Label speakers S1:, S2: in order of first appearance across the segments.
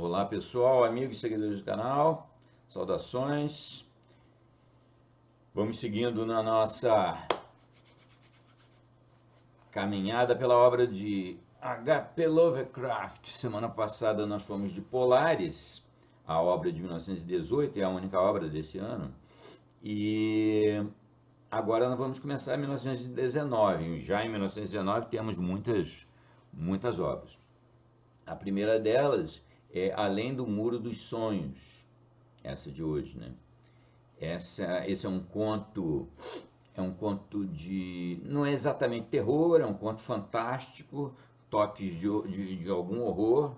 S1: Olá pessoal, amigos e seguidores do canal, saudações. Vamos seguindo na nossa caminhada pela obra de H.P. Lovecraft. Semana passada nós fomos de Polaris, a obra de 1918, é a única obra desse ano. E agora nós vamos começar em 1919. Já em 1919 temos muitas obras. A primeira delas é Além do Muro dos Sonhos, essa de hoje, né? Esse é um conto de, não é exatamente terror, é um conto fantástico, toques de algum horror.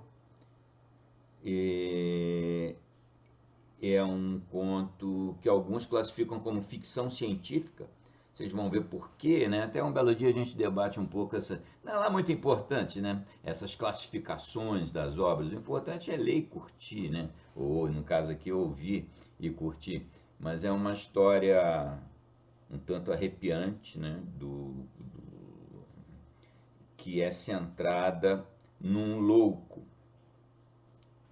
S1: É um conto que alguns classificam como ficção científica. Vocês vão ver por quê, né? Até um belo dia a gente debate um pouco essa. Não é muito importante, né? Essas classificações das obras. O importante é ler e curtir, né? Ou, no caso aqui, ouvir e curtir. Mas é uma história um tanto arrepiante, né? Que é centrada num louco.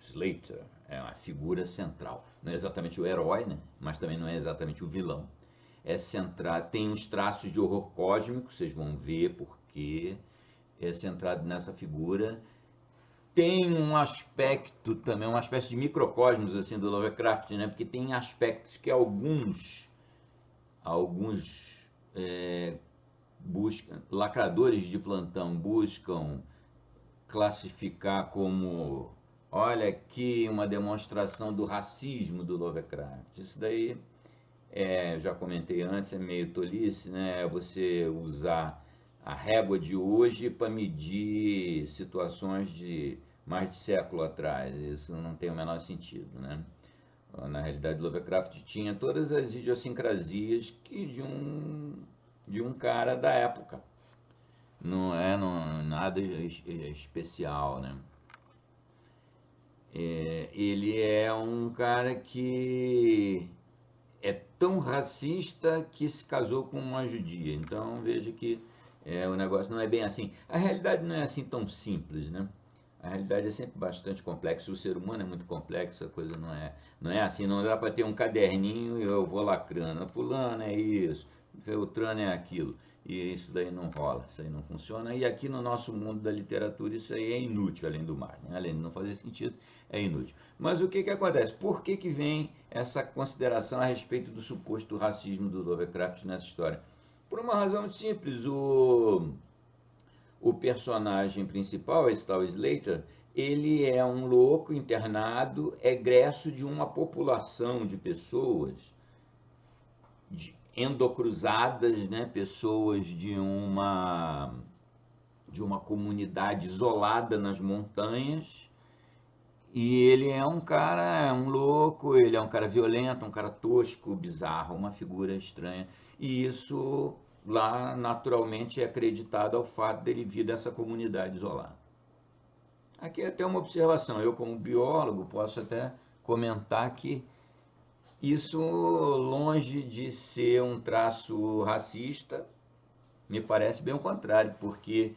S1: Slater é a figura central. Não é exatamente o herói, né? Mas também não é exatamente o vilão. É centrado, tem uns traços de horror cósmico, vocês vão ver porque é centrado nessa figura. Tem um aspecto também, uma espécie de microcosmos assim do Lovecraft, né? Porque tem aspectos que alguns lacradores de plantão buscam classificar como, olha aqui uma demonstração do racismo do Lovecraft. Isso daí já comentei antes, é meio tolice, né? Você usar a régua de hoje para medir situações de mais de século atrás. Isso não tem o menor sentido, né? Na realidade, Lovecraft tinha todas as idiosincrasias de um cara da época. Não é nada especial, né? Ele é um cara que é tão racista que se casou com uma judia. Então veja que o negócio não é bem assim. A realidade não é assim tão simples, né? A realidade é sempre bastante complexa. O ser humano é muito complexo, a coisa não é assim. Não dá para ter um caderninho e eu vou lacrando. Fulano é isso, Beltrano é aquilo. E isso daí não rola, isso aí não funciona. E aqui no nosso mundo da literatura isso aí é inútil, além do mais, né? Além de não fazer sentido, é inútil. Mas o que acontece? Por que vem essa consideração a respeito do suposto racismo do Lovecraft nessa história? Por uma razão muito simples. O personagem principal, esse tal Slater, ele é um louco internado, egresso de uma população de pessoas endocruzadas, né? Pessoas de uma comunidade isolada nas montanhas. E ele é um cara, é um louco, ele é um cara violento, um cara tosco, bizarro, uma figura estranha. E isso lá naturalmente é acreditado ao fato dele vir dessa comunidade isolada. Aqui é até uma observação, eu como biólogo posso até comentar que isso, longe de ser um traço racista, me parece bem o contrário, porque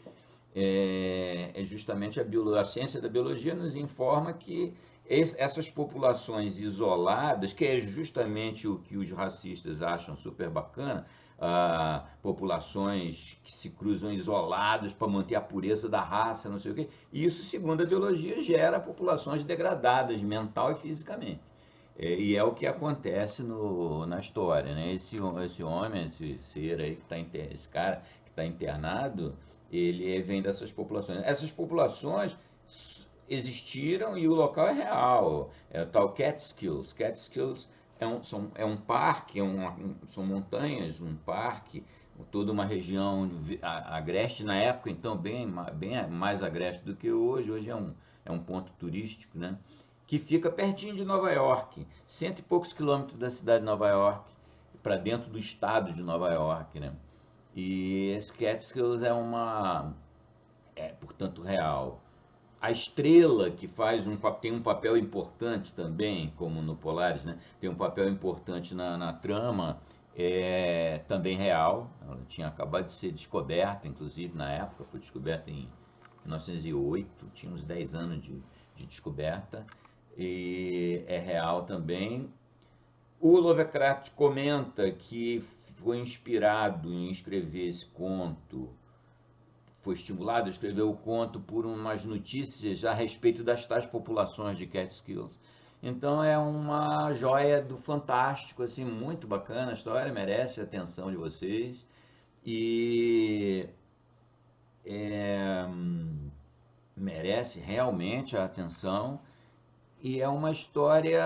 S1: justamente a ciência da biologia nos informa que essas populações isoladas, que é justamente o que os racistas acham super bacana, populações que se cruzam isoladas para manter a pureza da raça, não sei o quê, isso, segundo a biologia, gera populações degradadas mental e fisicamente. E é o que acontece na história, né? Esse homem, esse ser aí esse cara que está internado, ele vem dessas populações. Essas populações existiram e o local é real. É o tal Catskills. Catskills é um parque, são montanhas, um parque, toda uma região agreste na época, então bem mais agreste do que hoje. Hoje é um ponto turístico, né? Que fica pertinho de Nova York, cento e poucos quilômetros da cidade de Nova York, para dentro do estado de Nova York, né? E esse Catskills portanto, real. A estrela que tem um papel importante também, como no Polaris, né? Tem um papel importante na trama, é também real. Ela tinha acabado de ser descoberta, inclusive na época, foi descoberta em 1908, tinha uns 10 anos de descoberta. e é real também. O Lovecraft comenta que foi inspirado em escrever esse conto, foi estimulado a escrever o conto por umas notícias a respeito das tais populações de Catskills. Então é uma joia do fantástico, assim, muito bacana a história, merece a atenção de vocês. E é, merece realmente a atenção. E é uma história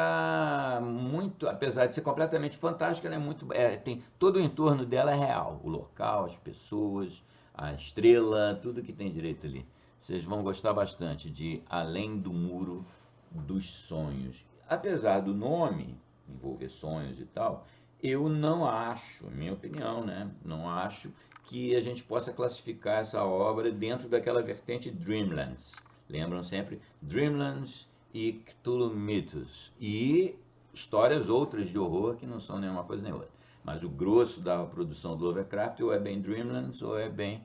S1: muito, apesar de ser completamente fantástica, ela é muito, tem todo o entorno dela é real, o local, as pessoas, a estrela, tudo que tem direito ali. Vocês vão gostar bastante de Além do Muro dos Sonhos. Apesar do nome envolver sonhos e tal, eu não acho, minha opinião, né? Não acho que a gente possa classificar essa obra dentro daquela vertente Dreamlands. Lembram sempre? Dreamlands e Cthulhu Mythos. E histórias outras de horror que não são nenhuma coisa nem outra. Mas o grosso da produção do Lovecraft ou é bem Dreamlands ou é bem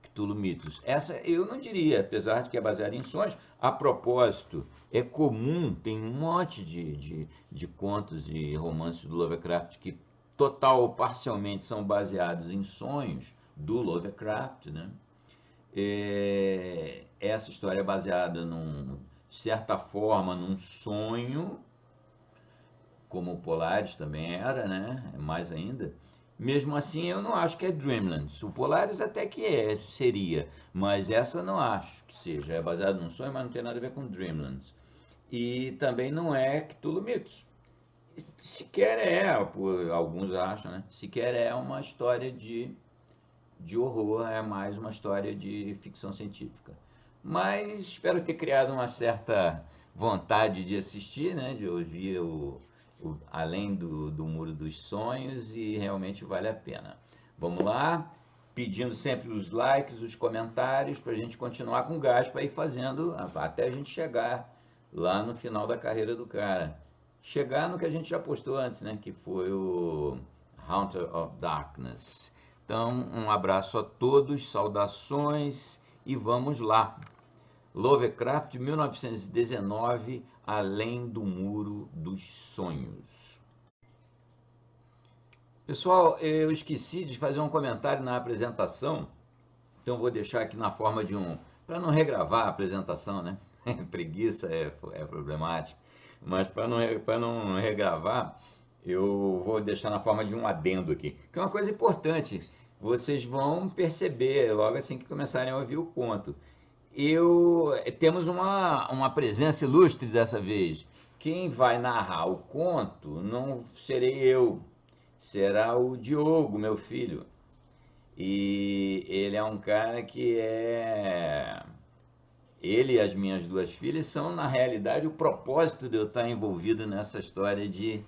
S1: Cthulhu Mythos. Essa eu não diria, apesar de que é baseada em sonhos. A propósito, é comum, tem um monte de contos e romances do Lovecraft que total ou parcialmente são baseados em sonhos do Lovecraft, né? Essa história é baseada de certa forma, num sonho, como o Polaris também era, né? Mais ainda. Mesmo assim, eu não acho que é Dreamlands. O Polaris até que seria, mas essa não acho que seja. É baseado num sonho, mas não tem nada a ver com Dreamlands. E também não é Cthulhu Mythos. Sequer é, alguns acham, né? Sequer é uma história de horror, é mais uma história de ficção científica. Mas espero ter criado uma certa vontade de assistir, né? De ouvir Além do Muro dos Sonhos e realmente vale a pena. Vamos lá, pedindo sempre os likes, os comentários para a gente continuar com gás para ir fazendo até a gente chegar lá no final da carreira do cara. Chegar no que a gente já postou antes, né? Que foi o Haunter of Darkness. Então, um abraço a todos, saudações e vamos lá. Lovecraft, 1919, Além do Muro dos Sonhos. Pessoal, eu esqueci de fazer um comentário na apresentação, então vou deixar aqui na forma de para não regravar a apresentação, né? Preguiça é problemática, mas para não regravar, eu vou deixar na forma de um adendo aqui, que é uma coisa importante. Vocês vão perceber logo assim que começarem a ouvir o conto. Temos uma presença ilustre dessa vez. Quem vai narrar o conto não serei eu, será o Diogo, meu filho. E ele é um cara que ele e as minhas duas filhas são, na realidade, o propósito de eu estar envolvido nessa história de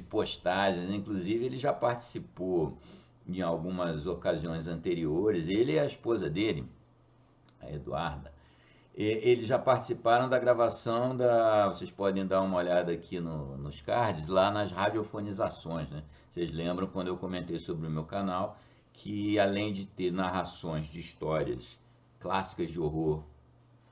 S1: postagens. Inclusive, ele já participou em algumas ocasiões anteriores, ele e a esposa dele, a Eduarda. Eles já participaram da gravação vocês podem dar uma olhada aqui nos cards, lá nas radiofonizações, né? Vocês lembram quando eu comentei sobre o meu canal, que além de ter narrações de histórias clássicas de horror,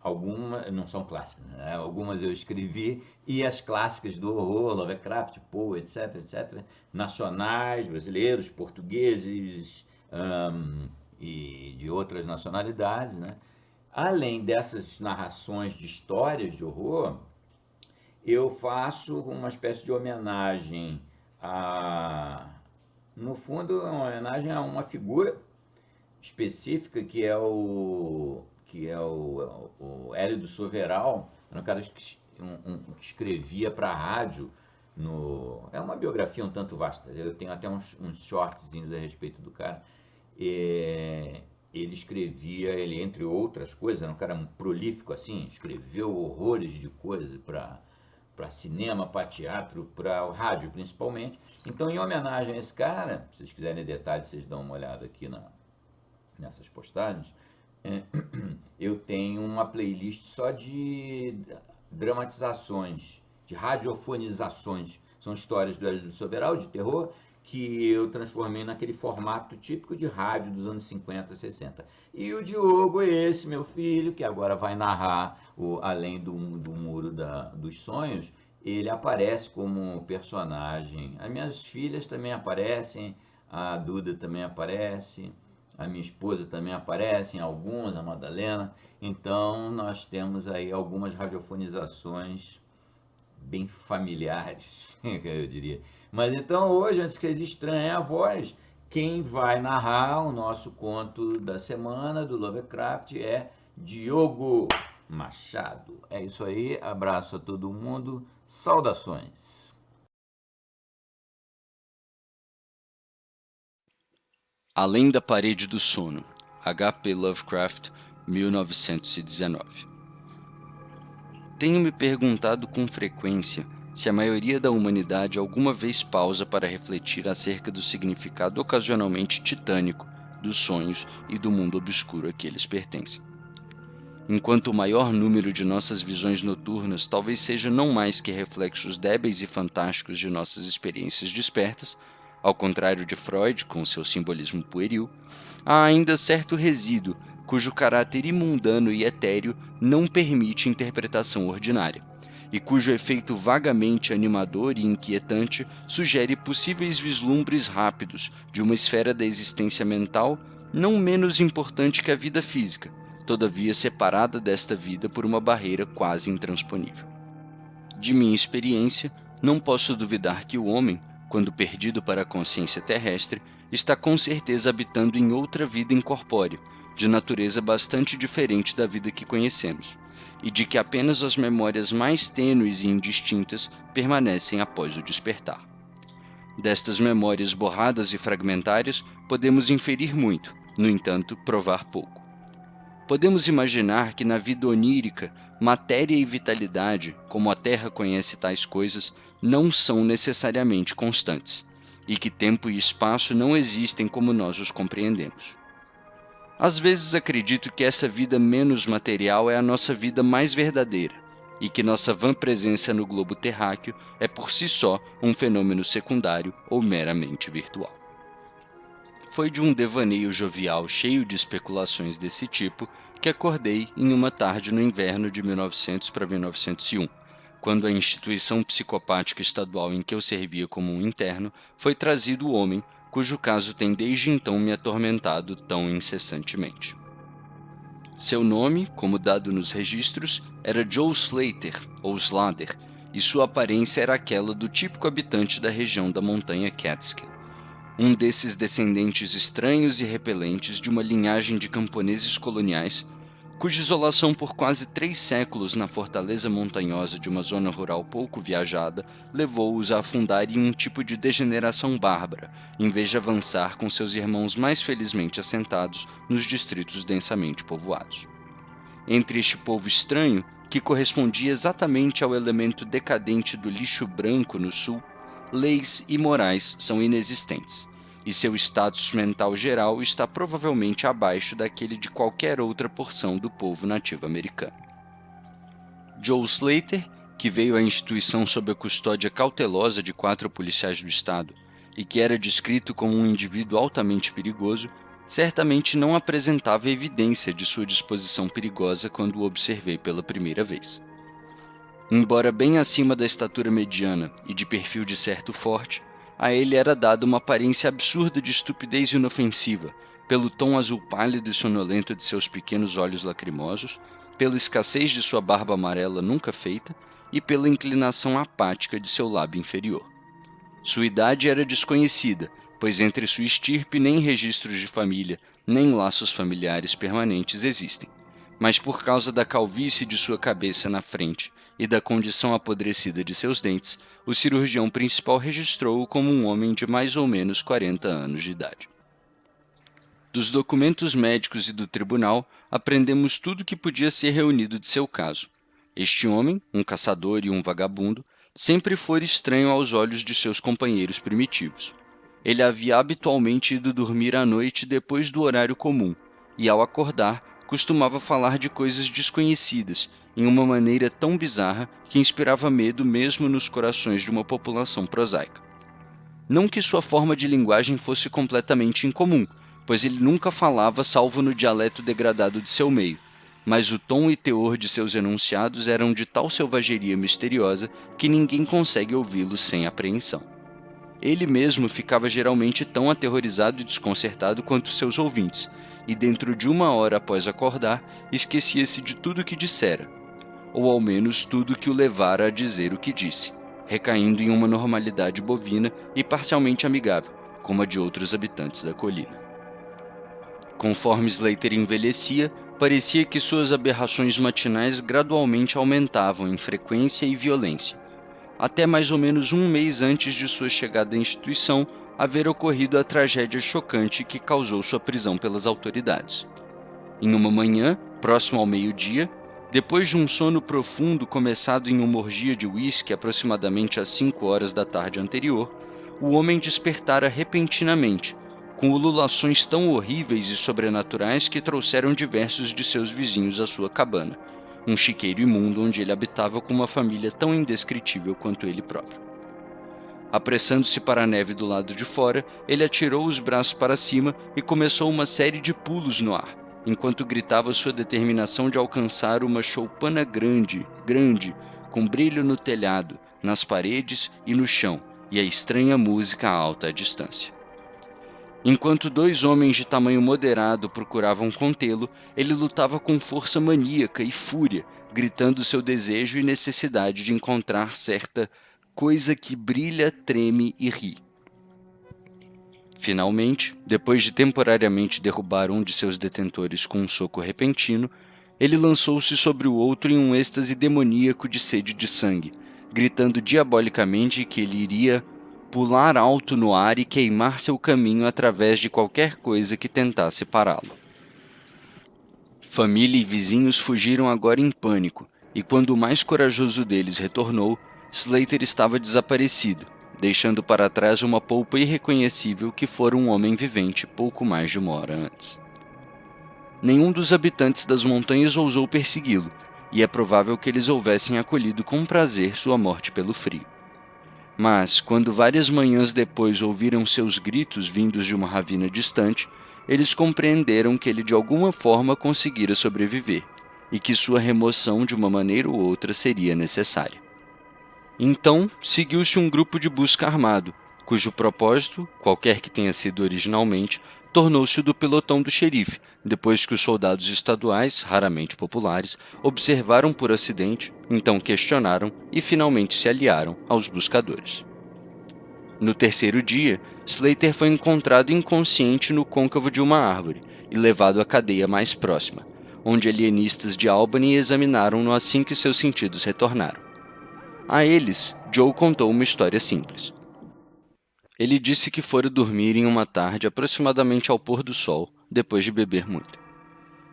S1: algumas não são clássicas, né? Algumas eu escrevi, e as clássicas do horror, Lovecraft, Poe, etc, etc, nacionais, brasileiros, portugueses, e de outras nacionalidades, né? Além dessas narrações de histórias de horror, eu faço uma espécie de homenagem no fundo, é uma homenagem a uma figura específica que é o Hélio do Soveral, um cara que escrevia para a rádio. É uma biografia um tanto vasta, eu tenho até uns shortzinhos a respeito do cara. Ele escrevia, entre outras coisas, era um cara prolífico assim, escreveu horrores de coisas para cinema, para teatro, para o rádio principalmente. Então, em homenagem a esse cara, se vocês quiserem detalhes, vocês dão uma olhada aqui nessas postagens, eu tenho uma playlist só de dramatizações, de radiofonizações. São histórias do Hélio do Soveral, de terror, que eu transformei naquele formato típico de rádio dos anos 50, 60. E o Diogo é esse, meu filho, que agora vai narrar Além do Muro dos Sonhos. Ele aparece como personagem. As minhas filhas também aparecem, a Duda também aparece, a minha esposa também aparece em alguns, a Madalena. Então nós temos aí algumas radiofonizações bem familiares, eu diria. Mas então hoje, antes que vocês estranhem a voz, quem vai narrar o nosso conto da semana do Lovecraft é Diogo Machado. É isso aí, abraço a todo mundo, saudações.
S2: Além da Parede do Sono, H.P. Lovecraft, 1919. Tenho me perguntado com frequência se a maioria da humanidade alguma vez pausa para refletir acerca do significado ocasionalmente titânico dos sonhos e do mundo obscuro a que eles pertencem. Enquanto o maior número de nossas visões noturnas talvez seja não mais que reflexos débeis e fantásticos de nossas experiências despertas, ao contrário de Freud com seu simbolismo pueril, há ainda certo resíduo cujo caráter imundano e etéreo não permite interpretação ordinária, e cujo efeito vagamente animador e inquietante sugere possíveis vislumbres rápidos de uma esfera da existência mental não menos importante que a vida física, todavia separada desta vida por uma barreira quase intransponível. De minha experiência, não posso duvidar que o homem, quando perdido para a consciência terrestre, está com certeza habitando em outra vida incorpórea, de natureza bastante diferente da vida que conhecemos, e de que apenas as memórias mais tênues e indistintas permanecem após o despertar. Destas memórias borradas e fragmentárias, podemos inferir muito, no entanto, provar pouco. Podemos imaginar que na vida onírica, matéria e vitalidade, como a Terra conhece tais coisas, não são necessariamente constantes, e que tempo e espaço não existem como nós os compreendemos. Às vezes acredito que essa vida menos material é a nossa vida mais verdadeira, e que nossa vã presença no globo terráqueo é por si só um fenômeno secundário ou meramente virtual. Foi de um devaneio jovial cheio de especulações desse tipo que acordei em uma tarde no inverno de 1900 para 1901, quando a instituição psicopática estadual em que eu servia como um interno foi trazido o homem cujo caso tem desde então me atormentado tão incessantemente. Seu nome, como dado nos registros, era Joe Slater, ou Slater, e sua aparência era aquela do típico habitante da região da montanha Catskill. Um desses descendentes estranhos e repelentes de uma linhagem de camponeses coloniais, cuja isolação por quase 3 séculos na fortaleza montanhosa de uma zona rural pouco viajada levou-os a afundarem em um tipo de degeneração bárbara, em vez de avançar com seus irmãos mais felizmente assentados nos distritos densamente povoados. Entre este povo estranho, que correspondia exatamente ao elemento decadente do lixo branco no sul, leis e morais são inexistentes, e seu status mental geral está provavelmente abaixo daquele de qualquer outra porção do povo nativo americano. Joe Slater, que veio à instituição sob a custódia cautelosa de 4 policiais do estado e que era descrito como um indivíduo altamente perigoso, certamente não apresentava evidência de sua disposição perigosa quando o observei pela primeira vez. Embora bem acima da estatura mediana e de perfil de certo forte, a ele era dada uma aparência absurda de estupidez inofensiva, pelo tom azul pálido e sonolento de seus pequenos olhos lacrimosos, pela escassez de sua barba amarela nunca feita e pela inclinação apática de seu lábio inferior. Sua idade era desconhecida, pois entre sua estirpe nem registros de família, nem laços familiares permanentes existem, mas por causa da calvície de sua cabeça na frente e da condição apodrecida de seus dentes, o cirurgião principal registrou-o como um homem de mais ou menos 40 anos de idade. Dos documentos médicos e do tribunal, aprendemos tudo o que podia ser reunido de seu caso. Este homem, um caçador e um vagabundo, sempre fora estranho aos olhos de seus companheiros primitivos. Ele havia habitualmente ido dormir à noite depois do horário comum, e ao acordar, costumava falar de coisas desconhecidas, em uma maneira tão bizarra que inspirava medo mesmo nos corações de uma população prosaica. Não que sua forma de linguagem fosse completamente incomum, pois ele nunca falava salvo no dialeto degradado de seu meio, mas o tom e teor de seus enunciados eram de tal selvageria misteriosa que ninguém consegue ouvi-los sem apreensão. Ele mesmo ficava geralmente tão aterrorizado e desconcertado quanto seus ouvintes, e dentro de 1 hora após acordar, esquecia-se de tudo o que dissera, ou ao menos tudo que o levara a dizer o que disse, recaindo em uma normalidade bovina e parcialmente amigável, como a de outros habitantes da colina. Conforme Slater envelhecia, parecia que suas aberrações matinais gradualmente aumentavam em frequência e violência, até mais ou menos 1 mês antes de sua chegada à instituição haver ocorrido a tragédia chocante que causou sua prisão pelas autoridades. Em uma manhã, próximo ao meio-dia, depois de um sono profundo começado em uma orgia de uísque aproximadamente às 5 horas da tarde anterior, o homem despertara repentinamente, com ululações tão horríveis e sobrenaturais que trouxeram diversos de seus vizinhos à sua cabana, um chiqueiro imundo onde ele habitava com uma família tão indescritível quanto ele próprio. Apressando-se para a neve do lado de fora, ele atirou os braços para cima e começou uma série de pulos no ar, enquanto gritava sua determinação de alcançar uma choupana grande, com brilho no telhado, nas paredes e no chão, e a estranha música alta à distância. Enquanto 2 homens de tamanho moderado procuravam contê-lo, ele lutava com força maníaca e fúria, gritando seu desejo e necessidade de encontrar certa coisa que brilha, treme e ri. Finalmente, depois de temporariamente derrubar um de seus detentores com um soco repentino, ele lançou-se sobre o outro em um êxtase demoníaco de sede de sangue, gritando diabolicamente que ele iria pular alto no ar e queimar seu caminho através de qualquer coisa que tentasse pará-lo. Família e vizinhos fugiram agora em pânico, e quando o mais corajoso deles retornou, Slater estava desaparecido, deixando para trás uma polpa irreconhecível que fora um homem vivente pouco mais de 1 hora antes. Nenhum dos habitantes das montanhas ousou persegui-lo, e é provável que eles houvessem acolhido com prazer sua morte pelo frio. Mas, quando várias manhãs depois ouviram seus gritos vindos de uma ravina distante, eles compreenderam que ele de alguma forma conseguira sobreviver, e que sua remoção de uma maneira ou outra seria necessária. Então, seguiu-se um grupo de busca armado, cujo propósito, qualquer que tenha sido originalmente, tornou-se o do pelotão do xerife, depois que os soldados estaduais, raramente populares, observaram por acidente, então questionaram e finalmente se aliaram aos buscadores. No terceiro dia, Slater foi encontrado inconsciente no côncavo de uma árvore e levado à cadeia mais próxima, onde alienistas de Albany examinaram-no assim que seus sentidos retornaram. A eles, Joe contou uma história simples. Ele disse que fora dormir em uma tarde aproximadamente ao pôr do sol, depois de beber muito.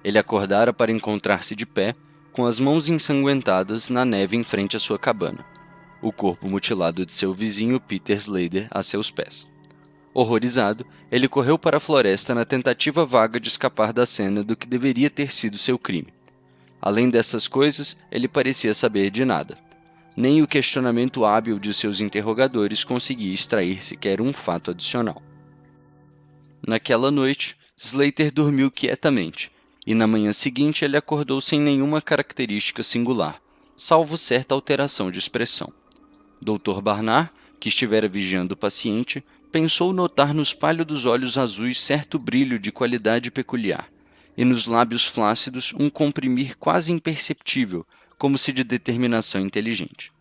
S2: Ele acordara para encontrar-se de pé, com as mãos ensanguentadas na neve em frente à sua cabana, o corpo mutilado de seu vizinho Peter Slater a seus pés. Horrorizado, ele correu para a floresta na tentativa vaga de escapar da cena do que deveria ter sido seu crime. Além dessas coisas, ele parecia saber de nada. Nem o questionamento hábil de seus interrogadores conseguia extrair sequer um fato adicional. Naquela noite, Slater dormiu quietamente, e na manhã seguinte ele acordou sem nenhuma característica singular, salvo certa alteração de expressão. Dr. Barnard, que estivera vigiando o paciente, pensou notar nos pálidos olhos azuis certo brilho de qualidade peculiar, e nos lábios flácidos um comprimir quase imperceptível, como se de determinação inteligente.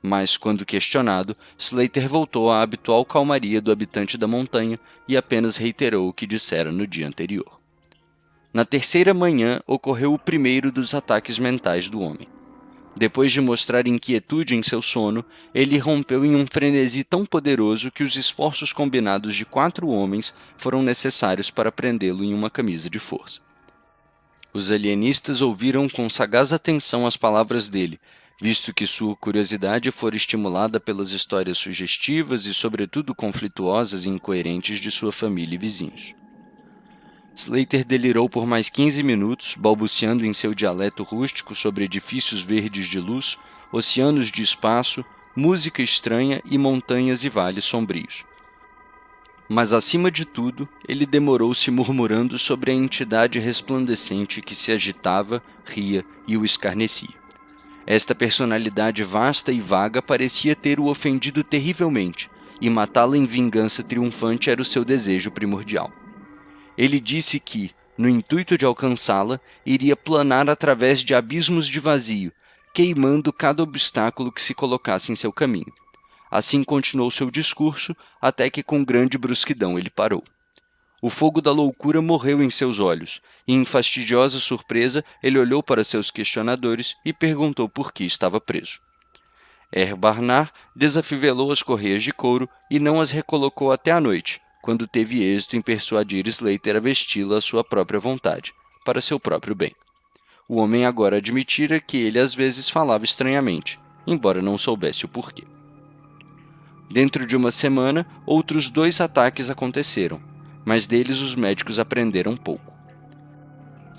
S2: Mas, quando questionado, Slater voltou à habitual calmaria do habitante da montanha e apenas reiterou o que dissera no dia anterior. Na terceira manhã ocorreu o primeiro dos ataques mentais do homem. Depois de mostrar inquietude em seu sono, ele rompeu em um frenesi tão poderoso que os esforços combinados de 4 homens foram necessários para prendê-lo em uma camisa de força. Os alienistas ouviram com sagaz atenção as palavras dele, visto que sua curiosidade fora estimulada pelas histórias sugestivas e, sobretudo, conflituosas e incoerentes de sua família e vizinhos. Slater delirou por mais 15 minutos, balbuciando em seu dialeto rústico sobre edifícios verdes de luz, oceanos de espaço, música estranha e montanhas e vales sombrios. Mas, acima de tudo, ele demorou-se murmurando sobre a entidade resplandecente que se agitava, ria e o escarnecia. Esta personalidade vasta e vaga parecia ter o ofendido terrivelmente, e matá-la em vingança triunfante era o seu desejo primordial. Ele disse que, no intuito de alcançá-la, iria planar através de abismos de vazio, queimando cada obstáculo que se colocasse em seu caminho. Assim continuou seu discurso, até que com grande brusquidão ele parou. O fogo da loucura morreu em seus olhos, e em fastidiosa surpresa ele olhou para seus questionadores e perguntou por que estava preso. Barnard desafivelou as correias de couro e não as recolocou até a noite, quando teve êxito em persuadir Slater a vesti-la à sua própria vontade, para seu próprio bem. O homem agora admitira que ele às vezes falava estranhamente, embora não soubesse o porquê. Dentro de uma semana, outros 2 ataques aconteceram, mas deles os médicos aprenderam pouco.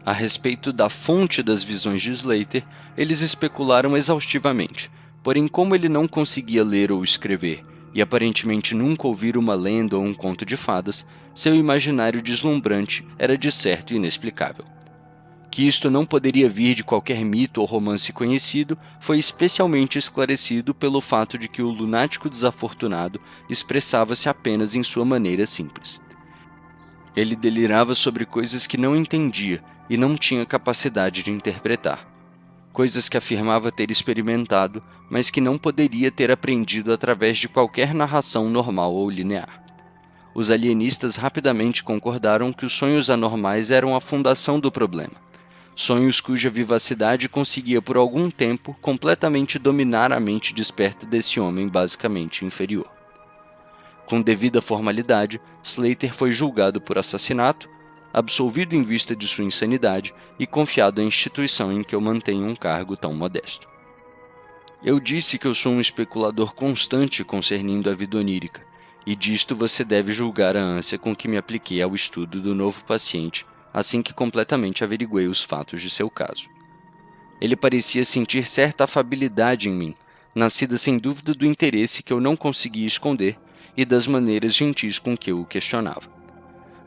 S2: A respeito da fonte das visões de Slater, eles especularam exaustivamente, porém como ele não conseguia ler ou escrever, e aparentemente nunca ouvira uma lenda ou um conto de fadas, seu imaginário deslumbrante era de certo inexplicável. Que isto não poderia vir de qualquer mito ou romance conhecido foi especialmente esclarecido pelo fato de que o lunático desafortunado expressava-se apenas em sua maneira simples. Ele delirava sobre coisas que não entendia e não tinha capacidade de interpretar. Coisas que afirmava ter experimentado, mas que não poderia ter aprendido através de qualquer narração normal ou linear. Os alienistas rapidamente concordaram que os sonhos anormais eram a fundação do problema. Sonhos cuja vivacidade conseguia por algum tempo completamente dominar a mente desperta desse homem basicamente inferior. Com devida formalidade, Slater foi julgado por assassinato, absolvido em vista de sua insanidade e confiado à instituição em que eu mantenho um cargo tão modesto. Eu disse que eu sou um especulador constante concernindo a vida onírica, e disto você deve julgar a ânsia com que me apliquei ao estudo do novo paciente assim que completamente averiguei os fatos de seu caso. Ele parecia sentir certa afabilidade em mim, nascida sem dúvida do interesse que eu não conseguia esconder e das maneiras gentis com que eu o questionava.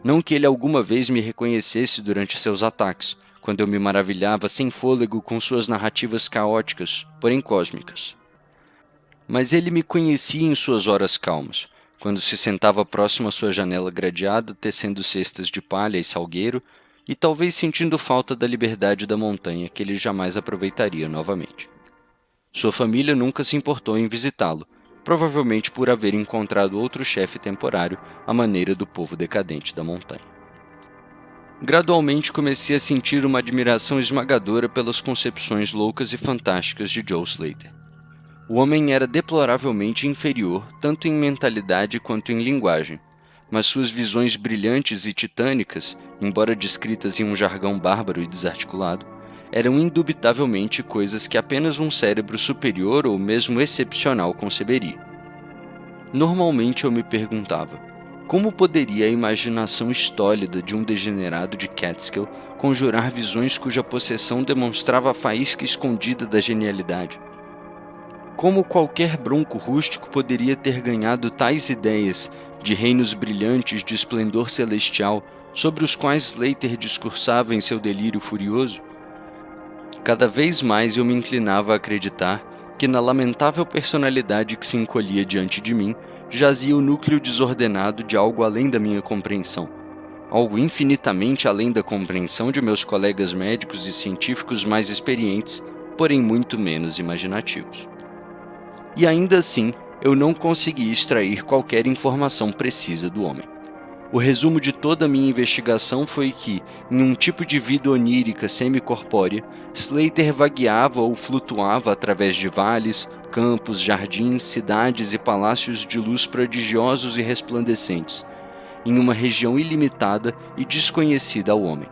S2: Não que ele alguma vez me reconhecesse durante seus ataques, quando eu me maravilhava sem fôlego com suas narrativas caóticas, porém cósmicas. Mas ele me conhecia em suas horas calmas, quando se sentava próximo à sua janela gradeada, tecendo cestas de palha e salgueiro, e talvez sentindo falta da liberdade da montanha que ele jamais aproveitaria novamente. Sua família nunca se importou em visitá-lo, provavelmente por haver encontrado outro chefe temporário à maneira do povo decadente da montanha. Gradualmente comecei a sentir uma admiração esmagadora pelas concepções loucas e fantásticas de Joe Slater. O homem era deploravelmente inferior, tanto em mentalidade quanto em linguagem, mas suas visões brilhantes e titânicas, embora descritas em um jargão bárbaro e desarticulado, eram indubitavelmente coisas que apenas um cérebro superior ou mesmo excepcional conceberia. Normalmente eu me perguntava, como poderia a imaginação estólida de um degenerado de Catskill conjurar visões cuja possessão demonstrava a faísca escondida da genialidade? Como qualquer bronco rústico poderia ter ganhado tais ideias de reinos brilhantes de esplendor celestial sobre os quais Slater discursava em seu delírio furioso? Cada vez mais eu me inclinava a acreditar que na lamentável personalidade que se encolhia diante de mim jazia o núcleo desordenado de algo além da minha compreensão, algo infinitamente além da compreensão de meus colegas médicos e científicos mais experientes, porém muito menos imaginativos. E ainda assim, eu não consegui extrair qualquer informação precisa do homem. O resumo de toda a minha investigação foi que, em um tipo de vida onírica semicorpórea, Slater vagueava ou flutuava através de vales, campos, jardins, cidades e palácios de luz prodigiosos e resplandecentes, em uma região ilimitada e desconhecida ao homem.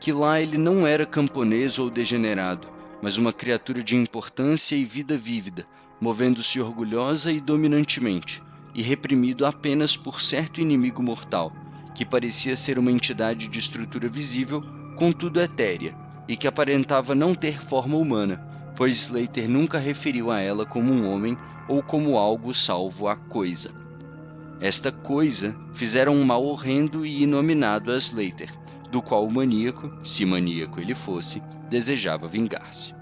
S2: Que lá ele não era camponês ou degenerado, mas uma criatura de importância e vida vívida, movendo-se orgulhosa e dominantemente, e reprimido apenas por certo inimigo mortal, que parecia ser uma entidade de estrutura visível, contudo etérea, e que aparentava não ter forma humana, pois Slater nunca referiu a ela como um homem ou como algo salvo a coisa. Esta coisa fizeram um mal horrendo e inominado a Slater, do qual o maníaco, se maníaco ele fosse, desejava vingar-se.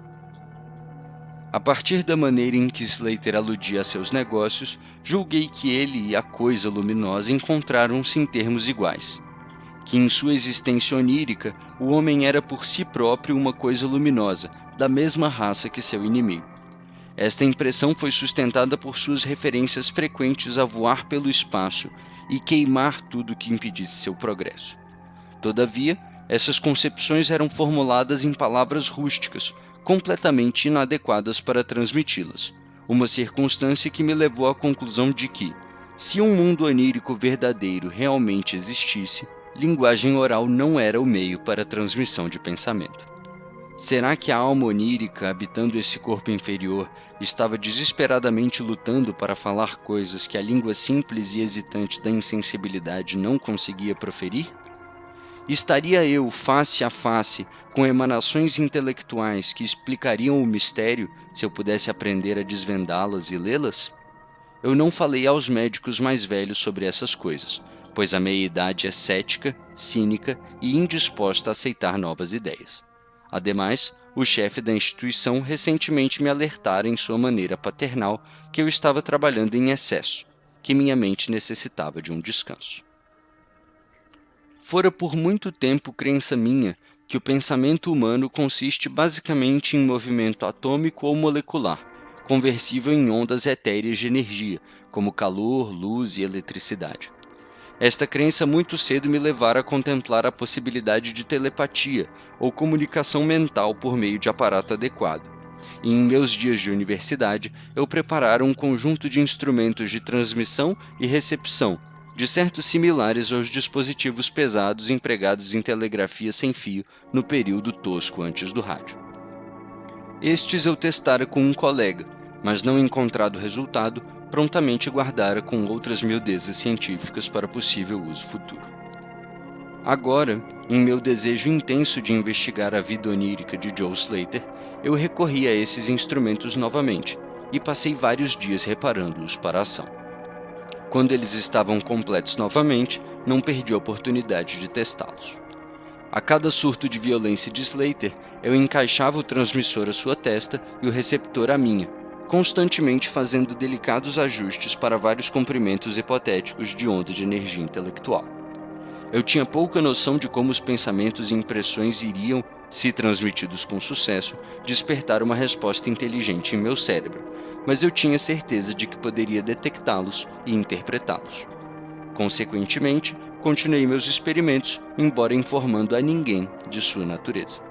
S2: A partir da maneira em que Slater aludia a seus negócios, julguei que ele e a coisa luminosa encontraram-se em termos iguais. Que em sua existência onírica, o homem era por si próprio uma coisa luminosa, da mesma raça que seu inimigo. Esta impressão foi sustentada por suas referências frequentes a voar pelo espaço e queimar tudo que impedisse seu progresso. Todavia, essas concepções eram formuladas em palavras rústicas, completamente inadequadas para transmiti-las, uma circunstância que me levou à conclusão de que, se um mundo onírico verdadeiro realmente existisse, linguagem oral não era o meio para a transmissão de pensamento. Será que a alma onírica, habitando esse corpo inferior, estava desesperadamente lutando para falar coisas que a língua simples e hesitante da insensibilidade não conseguia proferir? Estaria eu face a face com emanações intelectuais que explicariam o mistério se eu pudesse aprender a desvendá-las e lê-las? Eu não falei aos médicos mais velhos sobre essas coisas, pois a meia-idade é cética, cínica e indisposta a aceitar novas ideias. Ademais, o chefe da instituição recentemente me alertara em sua maneira paternal que eu estava trabalhando em excesso, que minha mente necessitava de um descanso. Fora por muito tempo crença minha que o pensamento humano consiste basicamente em movimento atômico ou molecular, conversível em ondas etéreas de energia, como calor, luz e eletricidade. Esta crença muito cedo me levara a contemplar a possibilidade de telepatia ou comunicação mental por meio de aparato adequado. E em meus dias de universidade, eu preparara um conjunto de instrumentos de transmissão e recepção, de certo similares aos dispositivos pesados empregados em telegrafia sem fio no período tosco antes do rádio. Estes eu testara com um colega, mas não encontrado resultado, prontamente guardara com outras miudezas científicas para possível uso futuro. Agora, em meu desejo intenso de investigar a vida onírica de Joe Slater, eu recorri a esses instrumentos novamente e passei vários dias reparando-os para a ação. Quando eles estavam completos novamente, não perdi a oportunidade de testá-los. A cada surto de violência de Slater, eu encaixava o transmissor à sua testa e o receptor à minha, constantemente fazendo delicados ajustes para vários comprimentos hipotéticos de onda de energia intelectual. Eu tinha pouca noção de como os pensamentos e impressões iriam, se transmitidos com sucesso, despertar uma resposta inteligente em meu cérebro, mas eu tinha certeza de que poderia detectá-los e interpretá-los. Consequentemente, continuei meus experimentos, embora informando a ninguém de sua natureza.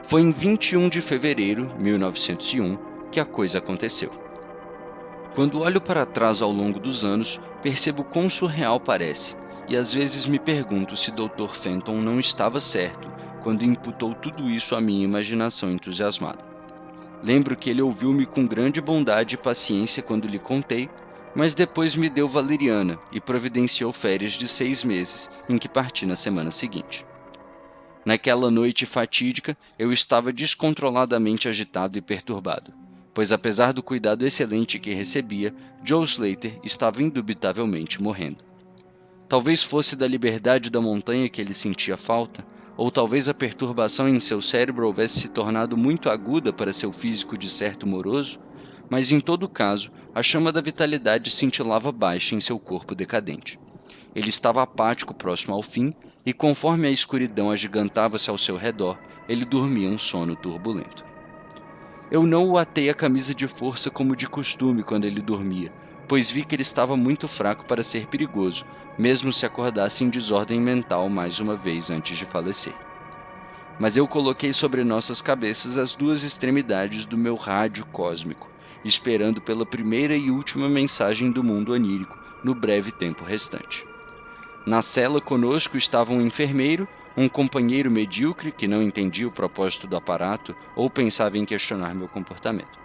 S2: Foi em 21 de fevereiro de 1901 que a coisa aconteceu. Quando olho para trás ao longo dos anos, percebo quão surreal parece, e às vezes me pergunto se Dr. Fenton não estava certo quando imputou tudo isso à minha imaginação entusiasmada. Lembro que ele ouviu-me com grande bondade e paciência quando lhe contei, mas depois me deu valeriana e providenciou férias de 6 meses, em que parti na semana seguinte. Naquela noite fatídica, eu estava descontroladamente agitado e perturbado, pois apesar do cuidado excelente que recebia, Joe Slater estava indubitavelmente morrendo. Talvez fosse da liberdade da montanha que ele sentia falta, ou talvez a perturbação em seu cérebro houvesse se tornado muito aguda para seu físico de certo moroso, mas em todo caso, a chama da vitalidade cintilava baixa em seu corpo decadente. Ele estava apático próximo ao fim, e conforme a escuridão agigantava-se ao seu redor, ele dormia um sono turbulento. Eu não o atei a camisa de força como de costume quando ele dormia, pois vi que ele estava muito fraco para ser perigoso, mesmo se acordasse em desordem mental mais uma vez antes de falecer. Mas eu coloquei sobre nossas cabeças as 2 extremidades do meu rádio cósmico, esperando pela primeira e última mensagem do mundo onírico no breve tempo restante. Na cela conosco estava um enfermeiro, um companheiro medíocre que não entendia o propósito do aparato ou pensava em questionar meu comportamento.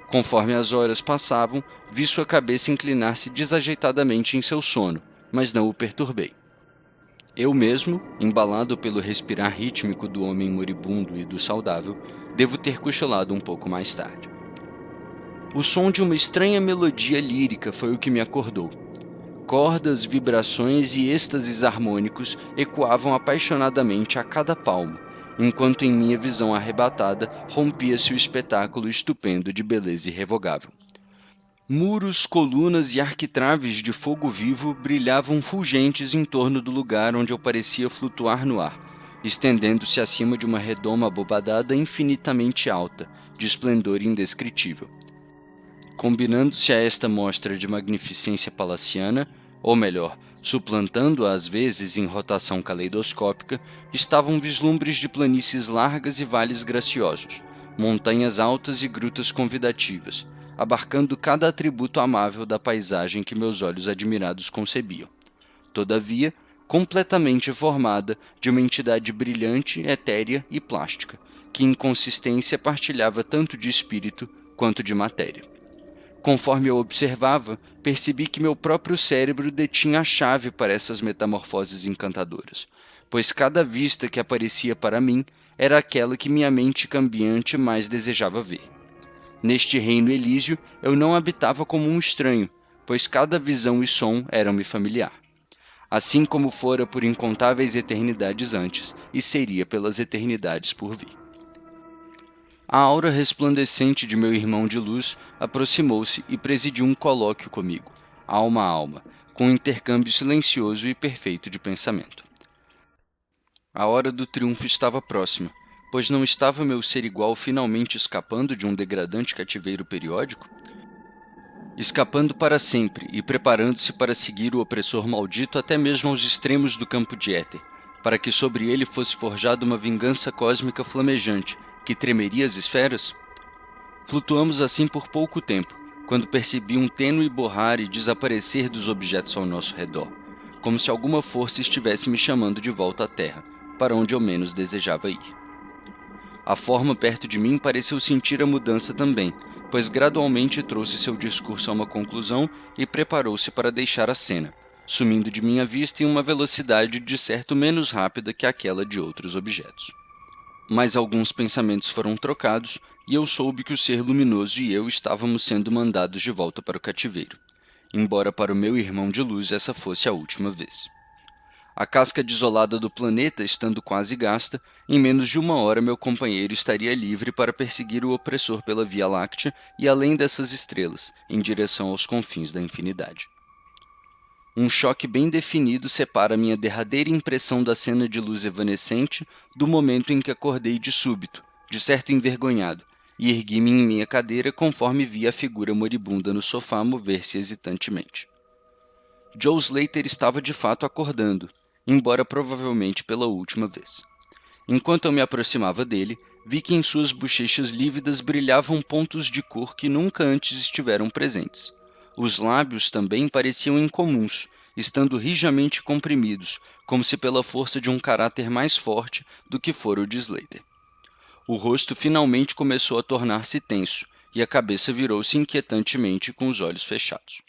S2: Conforme as horas passavam, vi sua cabeça inclinar-se desajeitadamente em seu sono, mas não o perturbei. Eu mesmo, embalado pelo respirar rítmico do homem moribundo e do saudável, devo ter cochilado um pouco mais tarde. O som de uma estranha melodia lírica foi o que me acordou, Cordas, vibrações e êxtases harmônicos ecoavam apaixonadamente a cada palmo, enquanto em minha visão arrebatada rompia-se o espetáculo estupendo de beleza irrevogável. Muros, colunas e arquitraves de fogo vivo brilhavam fulgentes em torno do lugar onde eu parecia flutuar no ar, estendendo-se acima de uma redoma abobadada infinitamente alta, de esplendor indescritível. Combinando-se a esta mostra de magnificência palaciana, ou melhor, suplantando-a às vezes em rotação caleidoscópica, estavam vislumbres de planícies largas e vales graciosos, montanhas altas e grutas convidativas, abarcando cada atributo amável da paisagem que meus olhos admirados concebiam. Todavia, completamente formada de uma entidade brilhante, etérea e plástica, que em consistência partilhava tanto de espírito quanto de matéria. Conforme eu observava, percebi que meu próprio cérebro detinha a chave para essas metamorfoses encantadoras, pois cada vista que aparecia para mim era aquela que minha mente cambiante mais desejava ver. Neste reino elísio, eu não habitava como um estranho, pois cada visão e som eram-me familiar. Assim como fora por incontáveis eternidades antes, e seria pelas eternidades por vir. A aura resplandecente de meu irmão de luz aproximou-se e presidiu um colóquio comigo, alma a alma, com um intercâmbio silencioso e perfeito de pensamento. A hora do triunfo estava próxima, pois não estava meu ser igual finalmente escapando de um degradante cativeiro periódico? Escapando para sempre e preparando-se para seguir o opressor maldito até mesmo aos extremos do campo de éter, para que sobre ele fosse forjada uma vingança cósmica flamejante, que tremeria as esferas? Flutuamos assim por pouco tempo, quando percebi um tênue borrar e desaparecer dos objetos ao nosso redor, como se alguma força estivesse me chamando de volta à Terra, para onde eu menos desejava ir. A forma perto de mim pareceu sentir a mudança também, pois gradualmente trouxe seu discurso a uma conclusão e preparou-se para deixar a cena, sumindo de minha vista em uma velocidade de certo menos rápida que aquela de outros objetos. Mas alguns pensamentos foram trocados, e eu soube que o ser luminoso e eu estávamos sendo mandados de volta para o cativeiro, embora para o meu irmão de luz essa fosse a última vez. A casca desolada do planeta estando quase gasta, em menos de 1 hora meu companheiro estaria livre para perseguir o opressor pela Via Láctea e além dessas estrelas, em direção aos confins da infinidade. Um choque bem definido separa minha derradeira impressão da cena de luz evanescente do momento em que acordei de súbito, de certo envergonhado, e ergui-me em minha cadeira conforme vi a figura moribunda no sofá mover-se hesitantemente. Joe Slater estava de fato acordando, embora provavelmente pela última vez. Enquanto eu me aproximava dele, vi que em suas bochechas lívidas brilhavam pontos de cor que nunca antes estiveram presentes. Os lábios também pareciam incomuns, estando rijamente comprimidos, como se pela força de um caráter mais forte do que fora o de Slater. O rosto finalmente começou a tornar-se tenso, e a cabeça virou-se inquietantemente com os olhos fechados.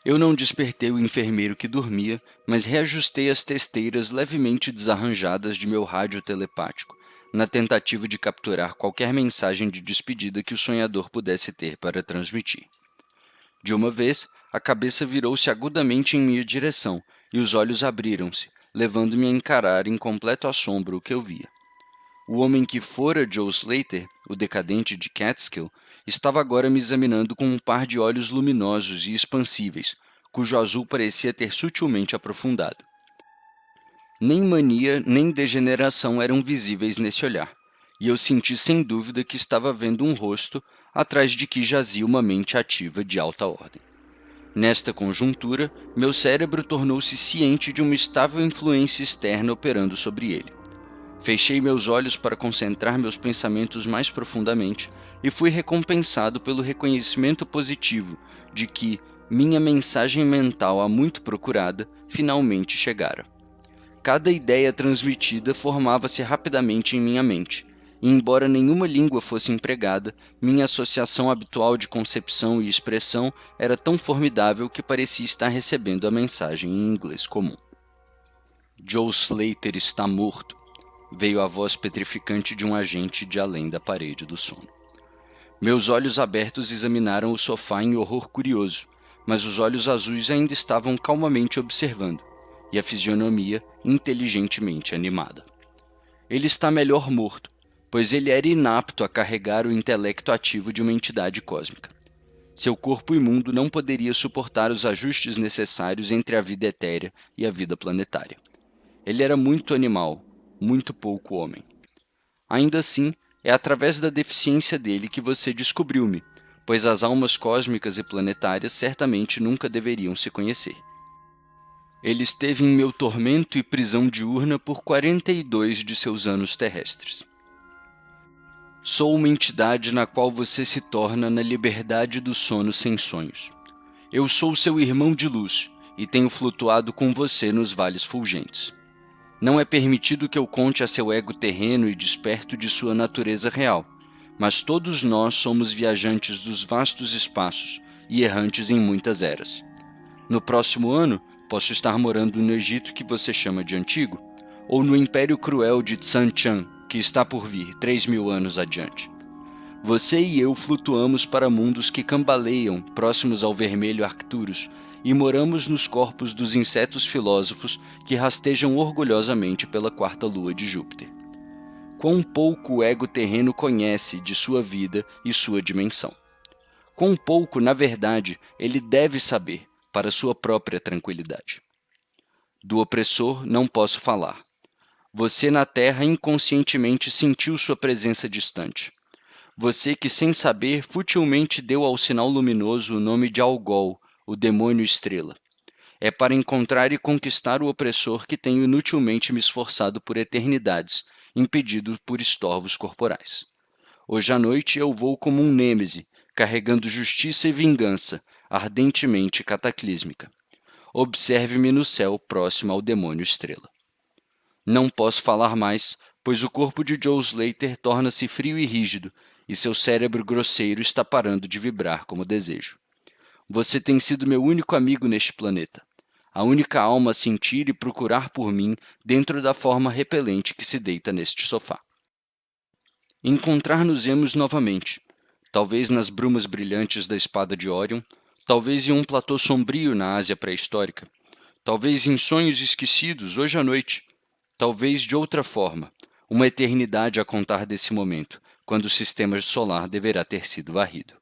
S2: Eu não despertei o enfermeiro que dormia, mas reajustei as testeiras levemente desarranjadas de meu rádio telepático, na tentativa de capturar qualquer mensagem de despedida que o sonhador pudesse ter para transmitir. De uma vez, a cabeça virou-se agudamente em minha direção, e os olhos abriram-se, levando-me a encarar em completo assombro o que eu via. O homem que fora Joe Slater, o decadente de Catskill, estava agora me examinando com um par de olhos luminosos e expansíveis, cujo azul parecia ter sutilmente aprofundado. Nem mania nem degeneração eram visíveis nesse olhar, e eu senti sem dúvida que estava vendo um rosto atrás de que jazia uma mente ativa de alta ordem. Nesta conjuntura, meu cérebro tornou-se ciente de uma estável influência externa operando sobre ele. Fechei meus olhos para concentrar meus pensamentos mais profundamente e fui recompensado pelo reconhecimento positivo de que minha mensagem mental há muito procurada finalmente chegara. Cada ideia transmitida formava-se rapidamente em minha mente, e embora nenhuma língua fosse empregada, minha associação habitual de concepção e expressão era tão formidável que parecia estar recebendo a mensagem em inglês comum. Joe Slater está morto, veio a voz petrificante de um agente de além da parede do sono. Meus olhos abertos examinaram o sofá em horror curioso, mas os olhos azuis ainda estavam calmamente observando, e a fisionomia inteligentemente animada. Ele está melhor morto, pois ele era inapto a carregar o intelecto ativo de uma entidade cósmica. Seu corpo imundo não poderia suportar os ajustes necessários entre a vida etérea e a vida planetária. Ele era muito animal, muito pouco homem. Ainda assim, é através da deficiência dele que você descobriu-me, pois as almas cósmicas e planetárias certamente nunca deveriam se conhecer. Ele esteve em meu tormento e prisão diurna por 42 de seus anos terrestres. Sou uma entidade na qual você se torna na liberdade do sono sem sonhos. Eu sou seu irmão de luz e tenho flutuado com você nos vales fulgentes. Não é permitido que eu conte a seu ego terreno e desperto de sua natureza real, mas todos nós somos viajantes dos vastos espaços e errantes em muitas eras. No próximo ano, posso estar morando no Egito que você chama de antigo, ou no Império Cruel de Tsan-Chan, que está por vir 3.000 anos adiante. Você e eu flutuamos para mundos que cambaleiam próximos ao vermelho Arcturus e moramos nos corpos dos insetos filósofos que rastejam orgulhosamente pela quarta lua de Júpiter. Quão pouco o ego terreno conhece de sua vida e sua dimensão. Quão pouco, na verdade, ele deve saber para sua própria tranquilidade. Do opressor não posso falar. Você na Terra inconscientemente sentiu sua presença distante. Você que sem saber futilmente deu ao sinal luminoso o nome de Algol, o demônio estrela. É para encontrar e conquistar o opressor que tenho inutilmente me esforçado por eternidades, impedido por estorvos corporais. Hoje à noite eu vou como um nêmese, carregando justiça e vingança, ardentemente cataclísmica. Observe-me no céu próximo ao demônio estrela. Não posso falar mais, pois o corpo de Joe Slater torna-se frio e rígido, e seu cérebro grosseiro está parando de vibrar como desejo. Você tem sido meu único amigo neste planeta, a única alma a sentir e procurar por mim dentro da forma repelente que se deita neste sofá. Encontrar-nos-emos novamente, talvez nas brumas brilhantes da espada de Orion, talvez em um platô sombrio na Ásia pré-histórica, talvez em sonhos esquecidos hoje à noite, talvez de outra forma, uma eternidade a contar desse momento, quando o sistema solar deverá ter sido varrido.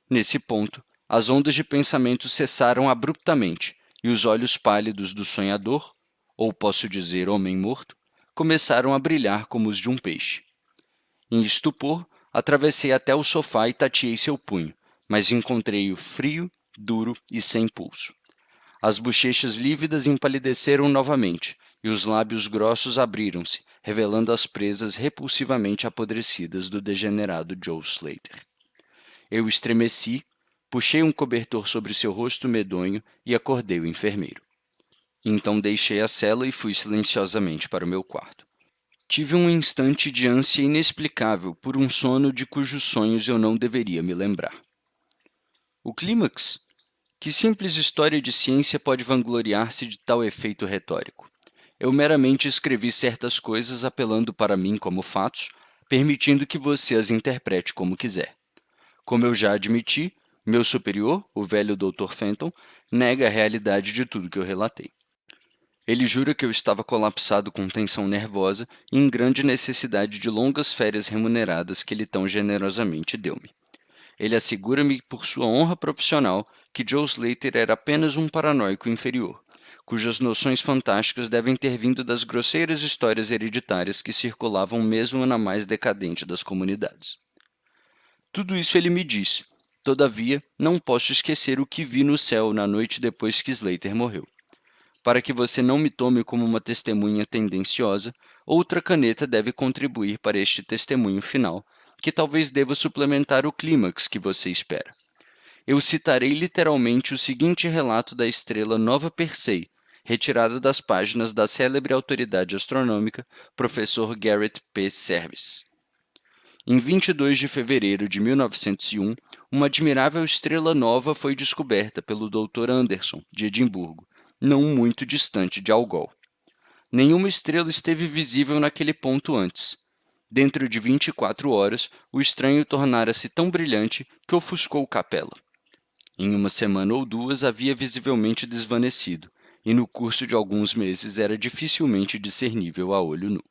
S2: Nesse ponto, as ondas de pensamento cessaram abruptamente e os olhos pálidos do sonhador, ou posso dizer homem morto, começaram a brilhar como os de um peixe. Em estupor, atravessei até o sofá e tateei seu punho, mas encontrei-o frio, duro e sem pulso. As bochechas lívidas empalideceram novamente, e os lábios grossos abriram-se, revelando as presas repulsivamente apodrecidas do degenerado Joe Slater. Eu estremeci, puxei um cobertor sobre seu rosto medonho e acordei o enfermeiro. Então deixei a cela e fui silenciosamente para o meu quarto. Tive um instante de ânsia inexplicável por um sono de cujos sonhos eu não deveria me lembrar. O clímax? Que simples história de ciência pode vangloriar-se de tal efeito retórico? Eu meramente escrevi certas coisas apelando para mim como fatos, permitindo que você as interprete como quiser. Como eu já admiti, meu superior, o velho Dr. Fenton, nega a realidade de tudo que eu relatei. Ele jura que eu estava colapsado com tensão nervosa e em grande necessidade de longas férias remuneradas que ele tão generosamente deu-me. Ele assegura-me por sua honra profissional que Joe Slater era apenas um paranoico inferior, cujas noções fantásticas devem ter vindo das grosseiras histórias hereditárias que circulavam mesmo na mais decadente das comunidades. Tudo isso ele me disse. Todavia, não posso esquecer o que vi no céu na noite depois que Slater morreu. Para que você não me tome como uma testemunha tendenciosa, outra caneta deve contribuir para este testemunho final, que talvez deva suplementar o clímax que você espera. Eu citarei literalmente o seguinte relato da estrela Nova Persei, retirado das páginas da célebre autoridade astronômica, professor Garrett P. Serviss. Em 22 de fevereiro de 1901, uma admirável estrela nova foi descoberta pelo Dr. Anderson, de Edimburgo, não muito distante de Algol. Nenhuma estrela esteve visível naquele ponto antes. Dentro de 24 horas, o estranho tornara-se tão brilhante que ofuscou Capella. Em uma semana ou duas havia visivelmente desvanecido, e no curso de alguns meses era dificilmente discernível a olho nu.